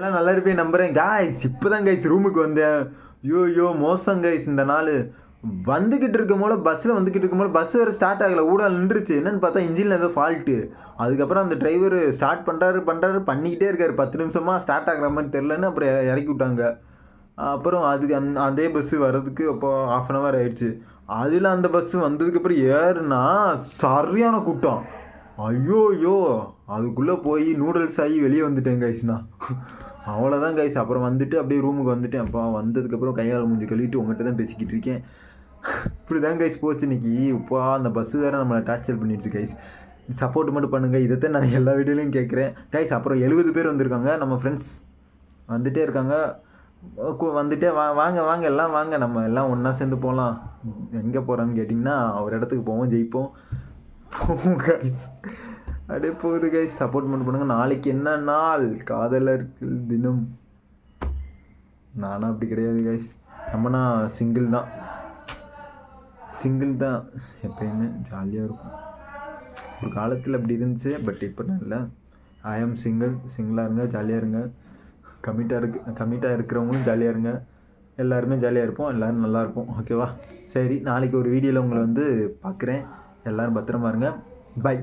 எல்லாம் நல்லா இருப்பேன் நம்புகிறேன் காய்ஸ். இப்போ தான் கைஸ் ரூமுக்கு வந்தேன். ஐயோ மோசம் கைஸ். இந்த நாள் வந்துக்கிட்டு இருக்கும் போல பஸ்ஸில் வந்துக்கிட்டு இருக்கும் போல பஸ் வேறு ஸ்டார்ட் ஆகலை, ஊடால் நின்றுச்சு. என்னென்னு பார்த்தா இன்ஜினில் ஏதோ ஃபால்ட்டு. அதுக்கப்புறம் அந்த டிரைவர் ஸ்டார்ட் பண்ணிக்கிட்டே இருக்கார். 10 நிமிஷமாக ஸ்டார்ட் ஆகிற மாதிரி தெரிலன்னு அப்புறம் இறக்கி விட்டாங்க. அப்புறம் அதுக்கு அதே பஸ்ஸு வர்றதுக்கு அப்போது 1/2 hour ஆகிடுச்சு. அதில் அந்த பஸ்ஸு வந்ததுக்கப்புறம் ஏறுனா சரியான கூட்டம். ஐயோ அதுக்குள்ளே போய் நூடுல்ஸ் ஆகி வெளியே வந்துட்டேன் கைஸ்ண்ணா. அவ்வளோதான் கைஸ். அப்புறம் வந்துட்டு அப்படியே ரூமுக்கு வந்துட்டேன். அப்போ வந்ததுக்கப்புறம் கையால் மூஞ்சி கழுவிட்டு உங்கள்கிட்ட தான் பேசிக்கிட்டு இருக்கேன். இப்படி தான் கைஸ் போச்சு இன்றைக்கி. இப்போ அந்த பஸ்ஸு வேறு நம்மளை டார்ச்சர் பண்ணிடுச்சு கைஸ். சப்போர்ட் மட்டும் பண்ணுங்கள், இதைத்தான் நான் எல்லா வீடியோலையும் கேட்குறேன் கைஸ். அப்புறம் 70 பேர் வந்திருக்காங்க, நம்ம ஃப்ரெண்ட்ஸ் வந்துகிட்டே இருக்காங்க. வந்துட்டே வாங்க எல்லாம் வாங்க, நம்ம எல்லாம் ஒன்றா சேர்ந்து போகலாம். எங்கே போகிறான்னு கேட்டிங்கன்னா ஒரு இடத்துக்கு போவோம், ஜெயிப்போம் கைஸ். அப்படியே போகுது கைஸ். சப்போர்ட் மட்டும் பண்ணுங்கள். நாளைக்கு என்ன நாள்? காதலர்கள் தினம். நானும் அப்படி கிடையாது கைஸ். நம்மனா சிங்கிள் தான் எப்பயுமே ஜாலியாக இருக்கும். ஒரு காலத்தில் அப்படி இருந்துச்சு, பட் இப்போ இல்லை. ஐ ஆம் சிங்கிளாக இருங்க, ஜாலியாக இருங்க. கமிட்டாக இருக்கிறவங்களும் ஜாலியாக இருங்க. எல்லாருமே ஜாலியாக இருப்போம், எல்லோரும் நல்லா இருப்போம். ஓகேவா? சரி, நாளைக்கு ஒரு வீடியோவில் உங்களை பார்க்குறேன். எல்லோரும் பத்திரமா இருங்க. பை.